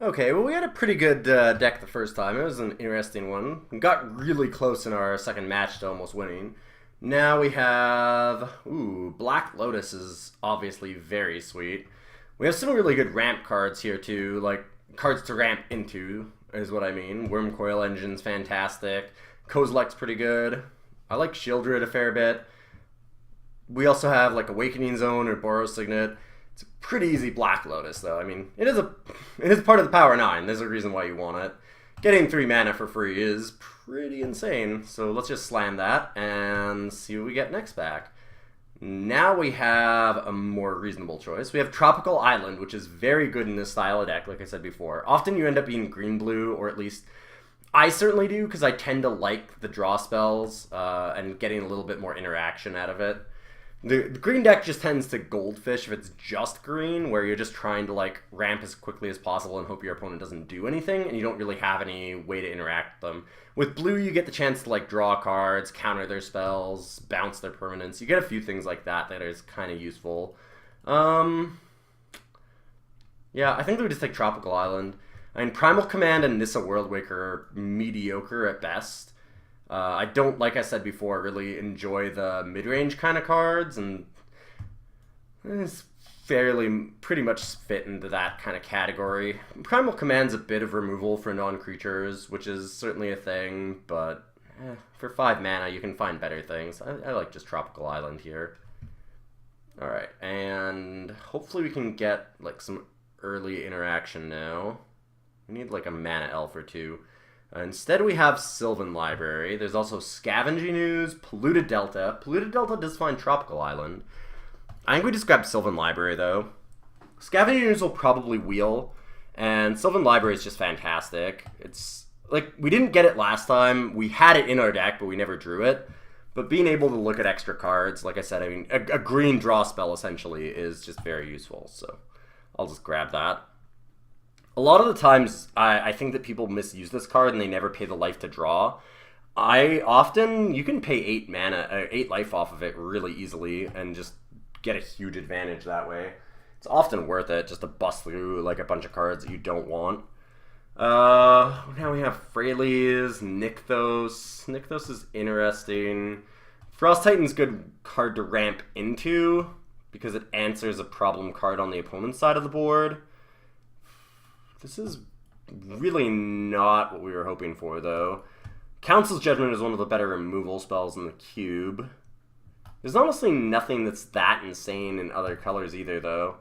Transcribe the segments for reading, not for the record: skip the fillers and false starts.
Okay, well, we had a pretty good deck the first time. It was an interesting one. We got really close in our second match to almost winning. Now we have... Ooh, Black Lotus is obviously very sweet. We have some really good ramp cards here, too. Like, cards to ramp into, is what I mean. Worm Coil Engine's fantastic. Kozilek's pretty good. I like Shieldred a fair bit. We also have, like, Awakening Zone or Boros Signet. It's a pretty easy Black Lotus, though. I mean, it is part of the Power 9. There's a reason why you want it. Getting 3 mana for free is pretty insane. So let's just slam that and see what we get next back. Now we have a more reasonable choice. We have Tropical Island, which is very good in this style of deck, like I said before. Often you end up being green-blue, or at least I certainly do, because I tend to like the draw spells and getting a little bit more interaction out of it. The green deck just tends to goldfish if it's just green, where you're just trying to like ramp as quickly as possible and hope your opponent doesn't do anything, and you don't really have any way to interact with them. With blue, you get the chance to like draw cards, counter their spells, bounce their permanents. You get a few things like that that is kind of useful. Yeah, I think we would just take Tropical Island. I mean, Primal Command and Nissa Worldwaker are mediocre at best. I don't, like I said before, really enjoy the mid-range kind of cards, and it's pretty much fit into that kind of category. Primal Command's a bit of removal for non-creatures, which is certainly a thing, but for 5 mana you can find better things. I like just Tropical Island here. Alright, and hopefully we can get like some early interaction now. We need like a mana elf or two. Instead, we have Sylvan Library. There's also Scavenging Ooze, Polluted Delta. Polluted Delta does find Tropical Island. I think we just grab Sylvan Library, though. Scavenging Ooze will probably wheel, and Sylvan Library is just fantastic. It's like, we didn't get it last time. We had it in our deck, but we never drew it. But being able to look at extra cards, like I said, I mean, a green draw spell, essentially, is just very useful. So I'll just grab that. A lot of the times, I think that people misuse this card and they never pay the life to draw. You can pay 8 life off of it really easily and just get a huge advantage that way. It's often worth it just to bust through like a bunch of cards that you don't want. Now we have Freyalise, Nykthos. Nykthos is interesting. Frost Titan's good card to ramp into because it answers a problem card on the opponent's side of the board. This is really not what we were hoping for, though. Council's Judgment is one of the better removal spells in the cube. There's honestly nothing that's that insane in other colors either, though.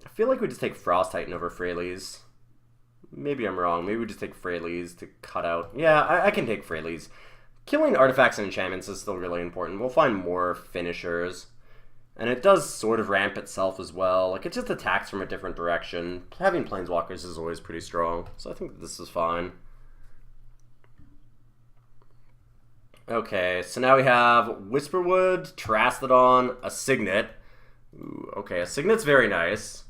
I feel like we just take Frost Titan over Freyalise. Maybe I'm wrong. Maybe we just take Freyalise to cut out... Yeah, I can take Freyalise. Killing artifacts and enchantments is still really important. We'll find more finishers. And it does sort of ramp itself as well. Like, it just attacks from a different direction. Having Planeswalkers is always pretty strong, so I think this is fine. Okay, so now we have Whisperwood, Terastodon, a Signet. Ooh, okay, a Signet's very nice.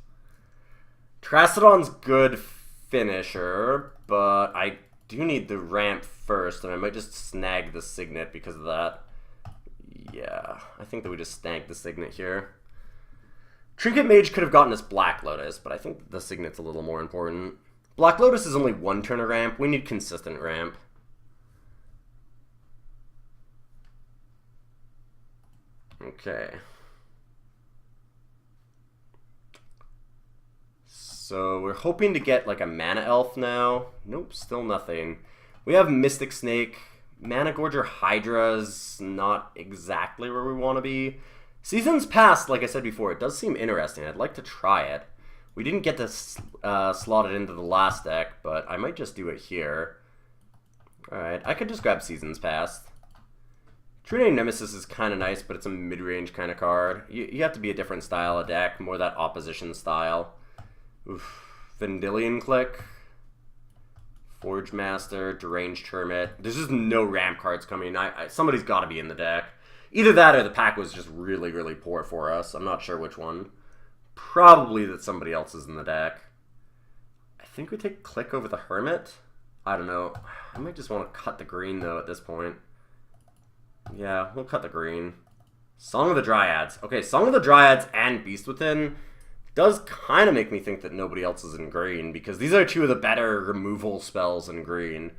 Terastodon's good finisher, but I do need the ramp first, and I might just snag the Signet because of that. Yeah, I think that we just snag the Signet here. Trinket Mage could have gotten us Black Lotus, but I think the Signet's a little more important. Black Lotus is only 1 turn of ramp. We need consistent ramp. Okay. So we're hoping to get like a Mana Elf now. Nope, still nothing. We have Mystic Snake. Mana Gorger Hydra's not exactly where we want to be. Seasons Past, like I said before, it does seem interesting. I'd like to try it. We didn't get to slot it into the last deck, but I might just do it here. Alright, I could just grab Seasons Past. True Name Nemesis is kind of nice, but it's a mid-range kind of card. You have to be a different style of deck, more that opposition style. Oof. Vendilion Click. Forge Master, Deranged Hermit. There's just no ramp cards coming. Somebody's got to be in the deck. Either that or the pack was just really, really poor for us. I'm not sure which one. Probably that somebody else is in the deck. I think we take Click over the Hermit. I don't know. I might just want to cut the green, though, at this point. Yeah, we'll cut the green. Song of the Dryads. Okay, Song of the Dryads and Beast Within. does kind of make me think that nobody else is in green, because these are two of the better removal spells in green.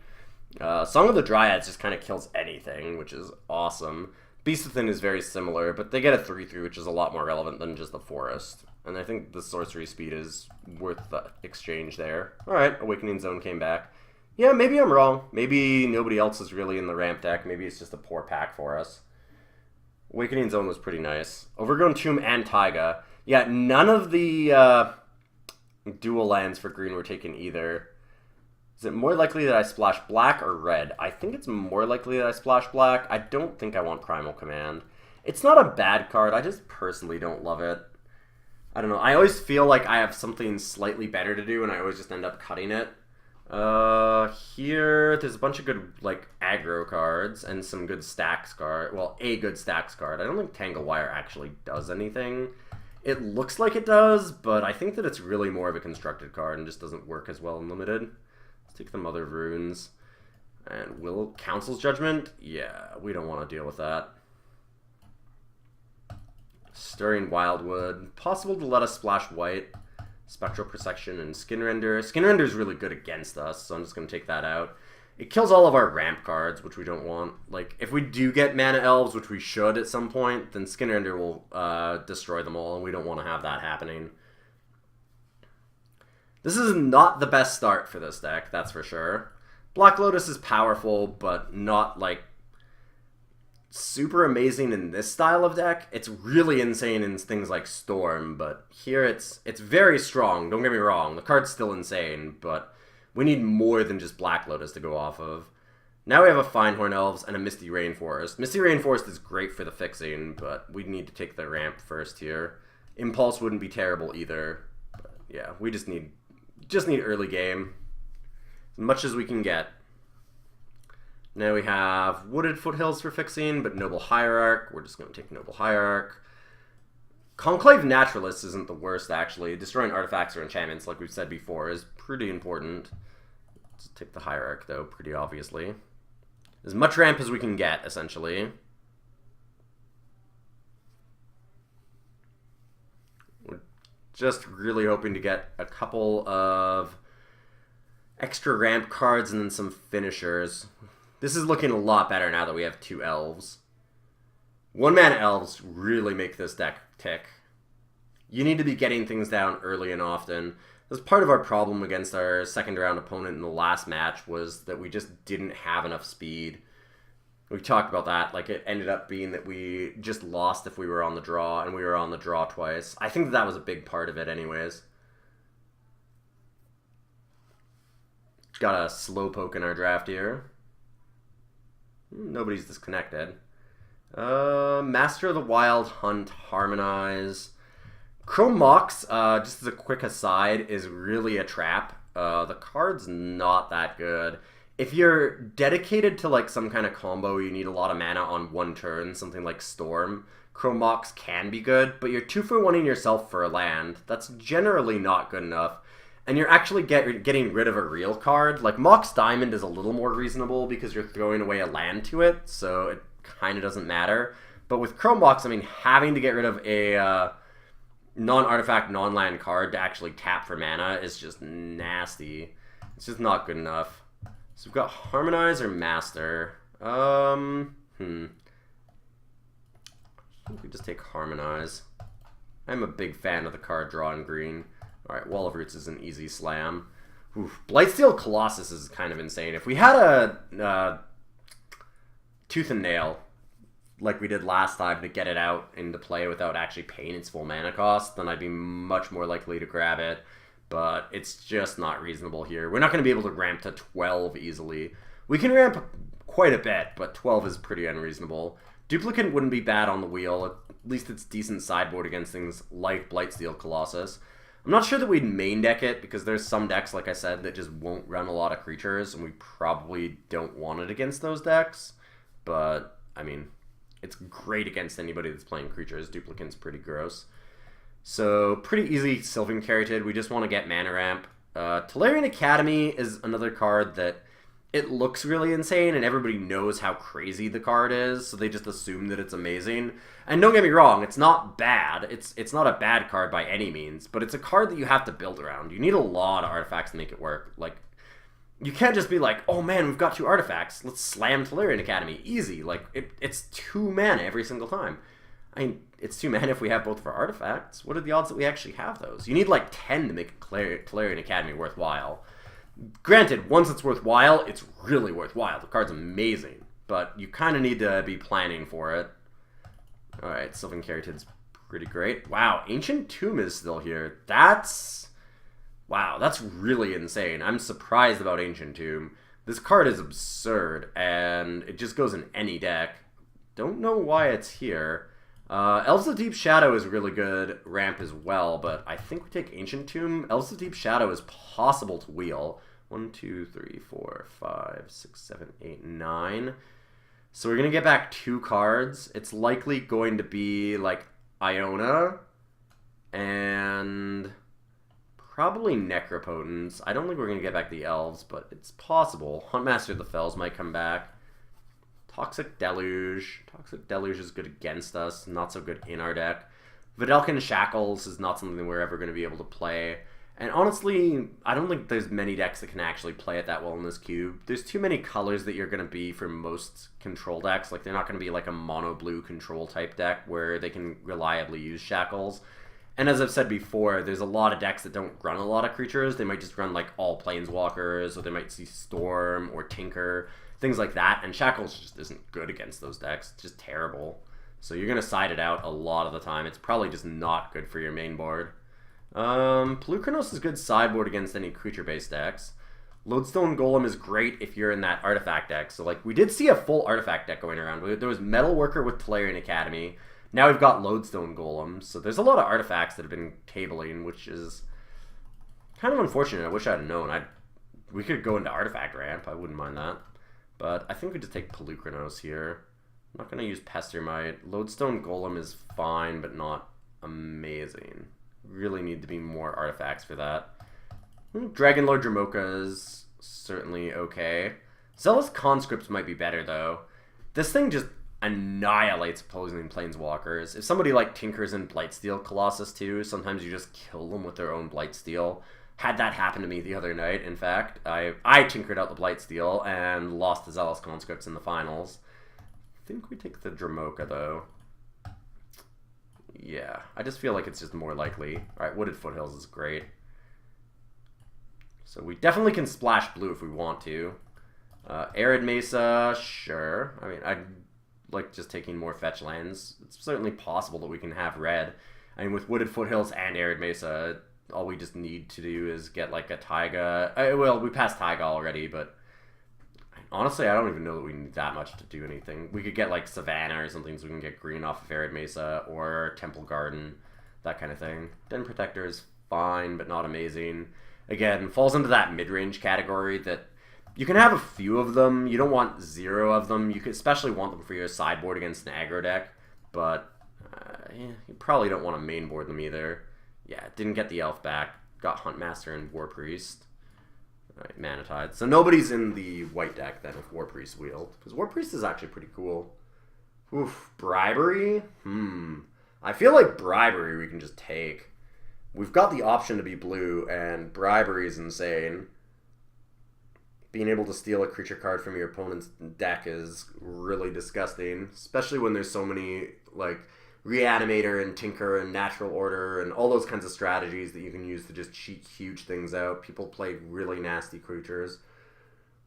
Song of the Dryads just kind of kills anything, which is awesome. Beast Within is very similar, but they get a 3/3, which is a lot more relevant than just the Forest. And I think the sorcery speed is worth the exchange there. Alright, Awakening Zone came back. Yeah, maybe I'm wrong. Maybe nobody else is really in the ramp deck. Maybe it's just a poor pack for us. Awakening Zone was pretty nice. Overgrown Tomb and Taiga. Yeah, none of the dual lands for green were taken either. Is it more likely that I splash black or red? I think it's more likely that I splash black. I don't think I want Primal Command. It's not a bad card. I just personally don't love it. I don't know. I always feel like I have something slightly better to do, and I always just end up cutting it. Here, there's a bunch of good, like, aggro cards and some good stacks card. Well, a good stacks card. I don't think Tangle Wire actually does anything. It looks like it does, but I think that it's really more of a constructed card and just doesn't work as well in Limited. Let's take the Mother of Runes. And Council's Judgment? Yeah, we don't want to deal with that. Stirring Wildwood. Possible to let us splash white. Spectral Perception and Skin Render. Skin Render is really good against us, so I'm just going to take that out. It kills all of our ramp cards, which we don't want. Like, if we do get Mana Elves, which we should at some point, then Skin Render will destroy them all, and we don't want to have that happening. This is not the best start for this deck, that's for sure. Black Lotus is powerful, but not, like, super amazing in this style of deck. It's really insane in things like Storm, but here it's very strong, don't get me wrong. The card's still insane, but we need more than just Black Lotus to go off of. Now we have a Finehorn Elves and a Misty Rainforest. Misty Rainforest is great for the fixing, but we need to take the ramp first here. Impulse wouldn't be terrible either, but yeah, we just need early game. As much as we can get. Now we have Wooded Foothills for fixing, but Noble Hierarch. We're just going to take Noble Hierarch. Conclave Naturalist isn't the worst, actually. Destroying artifacts or enchantments, like we've said before, is pretty important. Let's take the Hierarch, though, pretty obviously. As much ramp as we can get, essentially. We're just really hoping to get a couple of extra ramp cards and then some finishers. This is looking a lot better now that we have 2 elves. 1-mana elves really make this deck tick. You need to be getting things down early and often. That's part of our problem against our second round opponent in the last match, was that we just didn't have enough speed. We talked about that. Like, it ended up being that we just lost if we were on the draw, and we were on the draw twice. I think that was a big part of it anyways. Got a Slowpoke in our draft here. Nobody's disconnected. Master of the Wild, Hunt, Harmonize. Chrome Mox, just as a quick aside, is really a trap. The card's not that good. If you're dedicated to like some kind of combo, you need a lot of mana on one turn, something like Storm, Chrome Mox can be good, but you're 2-for-1ing yourself for a land. That's generally not good enough. And you're actually getting rid of a real card. Like, Mox Diamond is a little more reasonable because you're throwing away a land to it, so it kind of doesn't matter. But with Chrome Mox, I mean, having to get rid of a non-artifact, non-land card to actually tap for mana is just nasty. It's just not good enough. So we've got Harmonize or Master. I think we just take Harmonize. I'm a big fan of the card draw in green. Alright, Wall of Roots is an easy slam. Oof. Blightsteel Colossus is kind of insane. If we had a Tooth and Nail, like we did last time, to get it out into play without actually paying its full mana cost, then I'd be much more likely to grab it. But it's just not reasonable here. We're not going to be able to ramp to 12 easily. We can ramp quite a bit, but 12 is pretty unreasonable. Duplicate wouldn't be bad on the wheel. At least it's decent sideboard against things like Blightsteel Colossus. I'm not sure that we'd main deck it, because there's some decks, like I said, that just won't run a lot of creatures, and we probably don't want it against those decks. But, I mean, it's great against anybody that's playing creatures. Duplicate's pretty gross. So, pretty easy Sylvan Caryatid. We just want to get mana ramp. Tolarian Academy is another card that it looks really insane and everybody knows how crazy the card is, so they just assume that it's amazing. And don't get me wrong, it's not bad. It's not a bad card by any means, but it's a card that you have to build around. You need a lot of artifacts to make it work. Like, you can't just be like, oh man, we've got 2 artifacts, let's slam Tolarian Academy. Easy. Like, it's 2 mana every single time. I mean, it's 2 mana if we have both of our artifacts. What are the odds that we actually have those? You need like 10 to make Tolarian Academy worthwhile. Granted, once it's worthwhile, it's really worthwhile. The card's amazing, but you kind of need to be planning for it. Alright, Sylvan Caryatid's pretty great. Wow, Ancient Tomb is still here. Wow, that's really insane. I'm surprised about Ancient Tomb. This card is absurd, and it just goes in any deck. Don't know why it's here. Elves of Deep Shadow is really good ramp as well, but I think we take Ancient Tomb. Elves of Deep Shadow is possible to wheel. 1, 2, 3, 4, 5, 6, 7, 8, 9. So we're going to get back 2 cards. It's likely going to be like Iona and probably Necropotence. I don't think we're going to get back the Elves, but it's possible. Huntmaster of the Fells might come back. Toxic Deluge. Toxic Deluge is good against us, not so good in our deck. Vidalcan Shackles is not something we're ever going to be able to play. And honestly, I don't think there's many decks that can actually play it that well in this cube. There's too many colors that you're going to be for most control decks. Like, they're not going to be like a mono-blue control type deck where they can reliably use Shackles. And as I've said before, there's a lot of decks that don't run a lot of creatures. They might just run like all Planeswalkers, or they might see Storm or Tinker, things like that, and Shackles just isn't good against those decks. It's just terrible. So you're going to side it out a lot of the time. It's probably just not good for your main board. Polukranos is good sideboard against any creature-based decks. Lodestone Golem is great if you're in that artifact deck. So, like, we did see a full artifact deck going around. There was Metalworker with Tolarian Academy. Now we've got Lodestone Golem. So there's a lot of artifacts that have been tabling, which is kind of unfortunate. I wish I had known. We could go into artifact ramp. I wouldn't mind that. But I think we just take Polukranos here. I'm not going to use Pestermite. Lodestone Golem is fine, but not amazing. Really need to be more artifacts for that. Dragonlord Dramoka is certainly okay. Zealous Conscripts might be better, though. This thing just annihilates opposing Planeswalkers. If somebody like tinkers in Blightsteel Colossus too, sometimes you just kill them with their own Blightsteel. Had that happen to me the other night, in fact. I tinkered out the Blightsteel and lost the Zealous Conscripts in the finals. I think we take the Dramoka, though. Yeah, I just feel like it's just more likely. Alright, Wooded Foothills is great. So we definitely can splash blue if we want to. Arid Mesa, sure. I mean, I'd like just taking more fetch lands. It's certainly possible that we can have red. I mean, with Wooded Foothills and Arid Mesa, all we just need to do is get like a Taiga. Well, we passed Taiga already, but honestly, I don't even know that we need that much to do anything. We could get like Savannah or something so we can get green off of Arid Mesa or Temple Garden, that kind of thing. Den Protector is fine, but not amazing. Again, falls into that mid-range category that you can have a few of them. You don't want 0 of them. You could especially want them for your sideboard against an aggro deck, but yeah, you probably don't want to mainboard them either. Yeah, didn't get the elf back. Got Huntmaster and War Priest. Alright, Mana Tide. So nobody's in the white deck then if War Priest wheeled. Because War Priest is actually pretty cool. Oof, Bribery? I feel like Bribery we can just take. We've got the option to be blue, and Bribery is insane. Being able to steal a creature card from your opponent's deck is really disgusting. Especially when there's so many, like, Reanimator and Tinker and Natural Order and all those kinds of strategies that you can use to just cheat huge things out. People play really nasty creatures.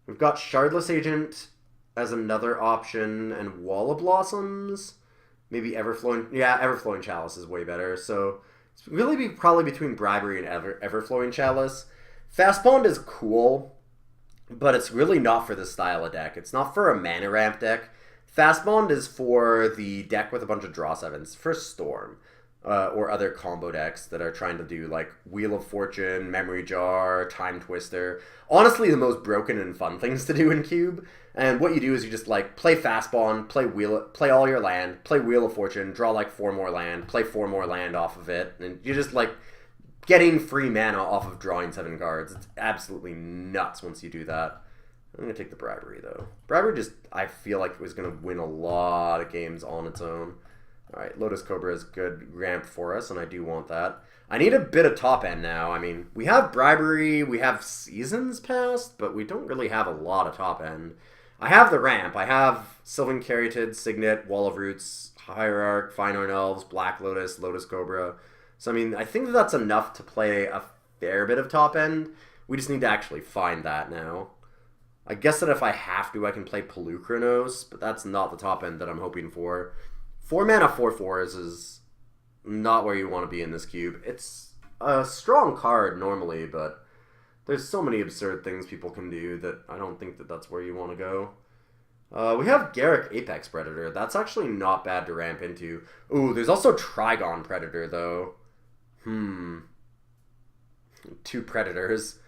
We've got Shardless Agent as another option and Wall of Blossoms. Maybe Everflowing. Yeah, Everflowing Chalice is way better. So it's really probably between Bribery and Everflowing Chalice. Fast Bond is cool, but it's really not for this style of deck. It's not for a mana ramp deck. Fast Bond is for the deck with a bunch of draw 7s, for Storm, or other combo decks that are trying to do like Wheel of Fortune, Memory Jar, Time Twister. Honestly, the most broken and fun things to do in Cube. And what you do is you just like play Fast Bond, play all your land, play Wheel of Fortune, draw like 4 more land, play 4 more land off of it, and you're just like getting free mana off of drawing 7 cards. It's absolutely nuts once you do that. I'm going to take the Bribery, though. Bribery just, I feel like it was going to win a lot of games on its own. Alright, Lotus Cobra is good ramp for us, and I do want that. I need a bit of top end now. I mean, we have Bribery, we have Seasons Past, but we don't really have a lot of top end. I have the ramp. I have Sylvan Caryatid, Signet, Wall of Roots, Hierarch, Fine Iron Elves, Black Lotus, Lotus Cobra. So, I mean, I think that's enough to play a fair bit of top end. We just need to actually find that now. I guess that if I have to, I can play Pelucranos, but that's not the top end that I'm hoping for. 4 mana 4/4s is not where you want to be in this cube. It's a strong card normally, but there's so many absurd things people can do that I don't think that that's where you want to go. We have Garruk Apex Predator. That's actually not bad to ramp into. Ooh, there's also Trigon Predator, though. 2 Predators.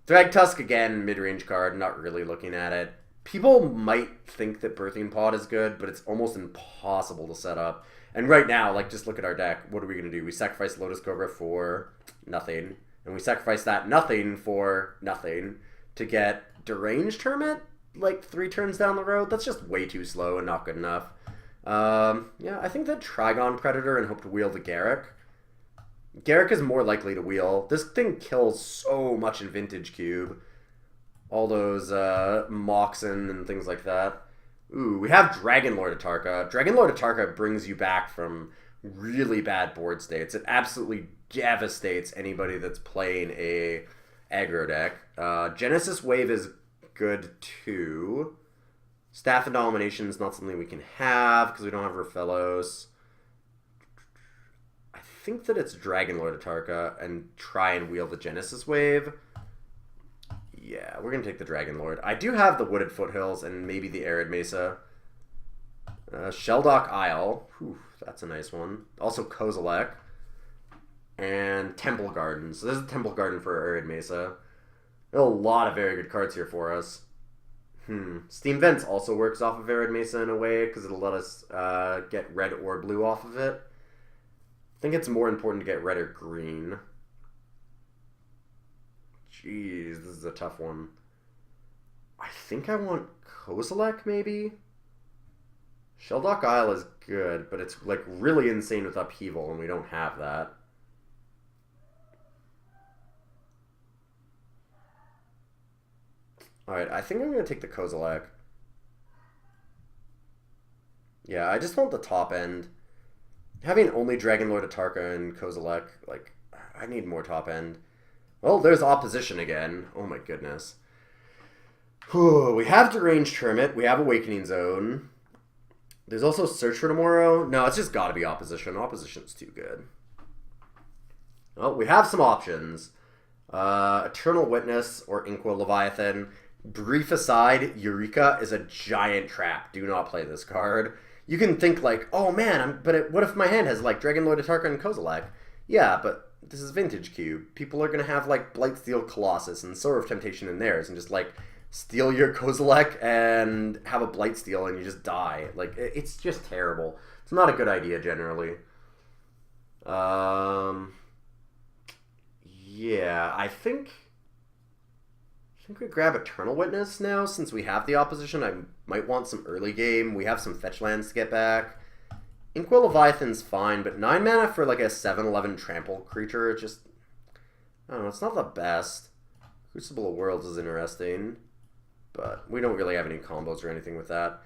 Thragtusk, again, mid-range card. Not really looking at it. People might think that Birthing Pod is good, but it's almost impossible to set up. And right now, like, just look at our deck. What are we going to do? We sacrifice Lotus Cobra for nothing. And we sacrifice that nothing for nothing to get Deranged Hermit, like, 3 turns down the road. That's just way too slow and not good enough. Yeah, I think that Trigon Predator and hope to wheel the Garruk. Garruk is more likely to wheel. This thing kills so much in Vintage Cube. All those Moxen and things like that. Ooh, we have Dragon Lord Atarka. Dragon Lord Atarka brings you back from really bad board states. It absolutely devastates anybody that's playing a aggro deck. Genesis Wave is good too. Staff of Domination is not something we can have because we don't have Raphellos. I think that it's Dragon Lord Atarka and try and wheel the Genesis Wave. Yeah, we're going to take the Dragon Lord. I do have the Wooded Foothills and maybe the Arid Mesa. Sheldock Isle. Whew, that's a nice one. Also Kozilek. And Temple Garden. So this is a Temple Garden for Arid Mesa. There are a lot of very good cards here for us. Steam Vents also works off of Arid Mesa in a way because it'll let us get red or blue off of it. I think it's more important to get red or green. Jeez, this is a tough one. I think I want Kozilek, maybe? Sheldock Isle is good, but it's like really insane with Upheaval, and we don't have that. Alright, I think I'm going to take the Kozilek. Yeah, I just want the top end. Having only Dragon Lord Atarka and Kozilek, like, I need more top end. Well, there's opposition again. Oh my goodness. Whew, we have Deranged Hermit. We have Awakening Zone. There's also Search for Tomorrow. No, it's just got to be opposition. Opposition's too good. Well, we have some options. Eternal Witness or Inkwell Leviathan. Brief aside, Eureka is a giant trap. Do not play this card. You can think like, oh man, what if my hand has like Dragon Lord Atarka and Kozilek? Yeah, but this is Vintage Cube. People are going to have like Blightsteel Colossus and Sower of Temptation in theirs and just like steal your Kozilek and have a Blightsteel and you just die. Like, it's just terrible. It's not a good idea generally. Yeah, I think we grab Eternal Witness now since we have the opposition. I might want some early game. We have some fetch lands to get back. Inkwell Leviathan's fine, but 9 mana for like a 7/11 trample creature, just, I don't know, it's not the best. Crucible of Worlds is interesting, but we don't really have any combos or anything with that.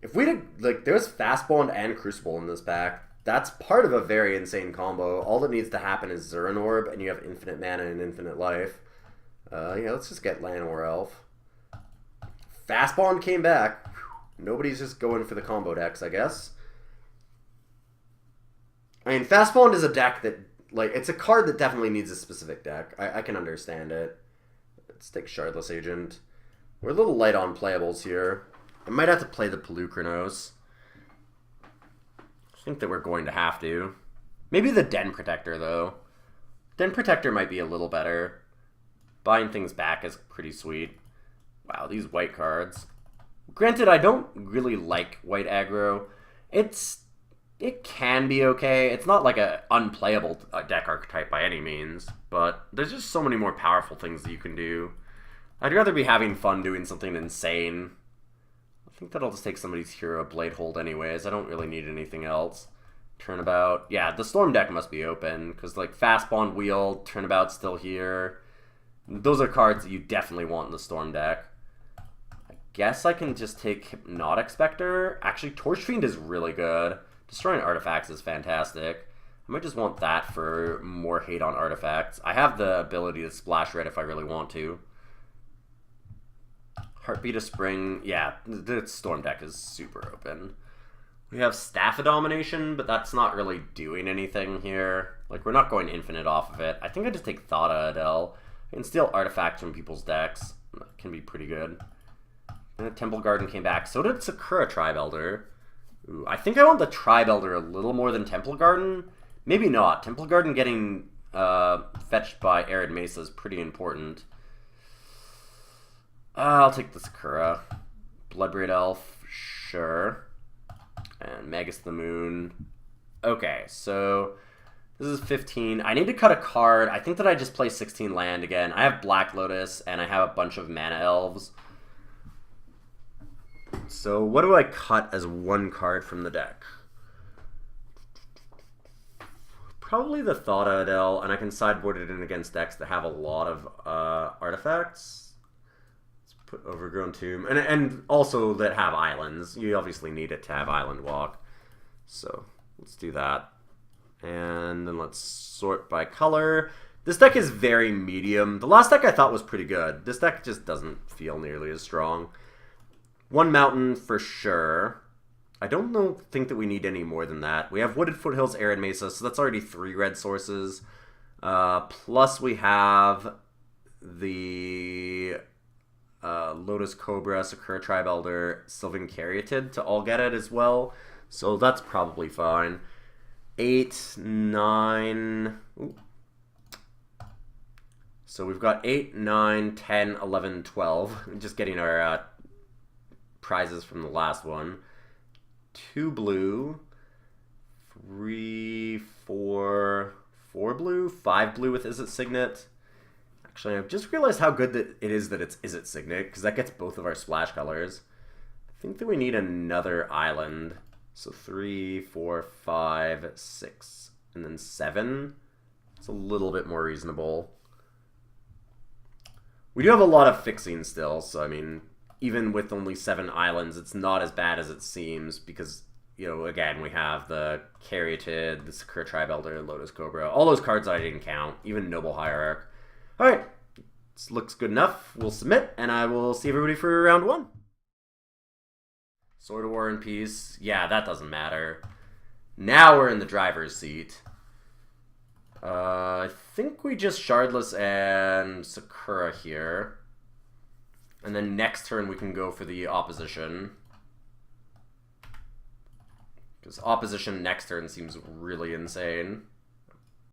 If we did, like, there's Fastbond and Crucible in this pack. That's part of a very insane combo. All that needs to happen is Zuran Orb, and you have infinite mana and infinite life. Yeah, let's just get Llanowar Elf. Fastbond came back. Whew. Nobody's just going for the combo decks, I guess. I mean, Fastbond is a deck that, like, it's a card that definitely needs a specific deck. I can understand it. Let's take Shardless Agent. We're a little light on playables here. I might have to play the Pelucranos. I think that we're going to have to. Maybe the Den Protector, though. Den Protector might be a little better. Buying things back is pretty sweet. Wow, these white cards. Granted, I don't really like white aggro. It can be okay. It's not like a unplayable deck archetype by any means, but there's just so many more powerful things that you can do. I'd rather be having fun doing something insane. I think that I'll just take somebody's hero blade hold anyways. I don't really need anything else. Turnabout. Yeah, the storm deck must be open, because like fast bond wheel, turnabout's still here. Those are cards that you definitely want in the storm deck. I guess I can just take Hypnotic Spectre. Actually, Torch Fiend is really good. Destroying artifacts is fantastic. I might just want that for more hate on artifacts. I have the ability to splash red if I really want to. Heartbeat of Spring. Yeah, the storm deck is super open. We have Staff of Domination, but that's not really doing anything here. Like, we're not going infinite off of it. I think I just take Thought of Adele. I can steal artifacts from people's decks. That can be pretty good. And Temple Garden came back. So did Sakura Tribe Elder. Ooh, I think I want the Tribe Elder a little more than Temple Garden. Maybe not. Temple Garden getting fetched by Arid Mesa is pretty important. I'll take the Sakura. Bloodbraid Elf, sure. And Magus the Moon. Okay, so this is 15. I need to cut a card. I think that I just play 16 land again. I have Black Lotus, and I have a bunch of Mana Elves. So what do I cut as one card from the deck? Probably the Thought of Adele, and I can sideboard it in against decks that have a lot of artifacts. Put Overgrown Tomb, and also that have islands. You obviously need it to have Island Walk. So let's do that. And then let's sort by color. This deck is very medium. The last deck I thought was pretty good. This deck just doesn't feel nearly as strong. One mountain for sure. I don't think that we need any more than that. We have Wooded Foothills, Arid Mesa, so that's already 3 red sources. Plus we have the Lotus Cobra, Sakura Tribe Elder, Sylvan Caryatid to all get it as well. So that's probably fine. 8, 9... Ooh. So we've got 8, 9, 10, 11, 12. Just getting our prizes from the last one. 2 blue. 3, 4... 4 blue. 5 blue with Is It Signet. Actually, I've just realized how good that it is that it's Is It Signet, because that gets both of our splash colors. I think that we need another island. So 3, 4, 5, 6, and then 7. It's a little bit more reasonable. We do have a lot of fixing still, so I mean, even with only 7 islands, it's not as bad as it seems, because, you know, again, we have the Caryatid, the Sakura Tribe Elder, Lotus Cobra, all those cards I didn't count, even Noble Hierarch. Alright, this looks good enough. We'll submit, and I will see everybody for round 1. Sword of War and Peace. Yeah, that doesn't matter. Now we're in the driver's seat. I think we just Shardless and Sakura here. And then next turn we can go for the opposition. Because opposition next turn seems really insane.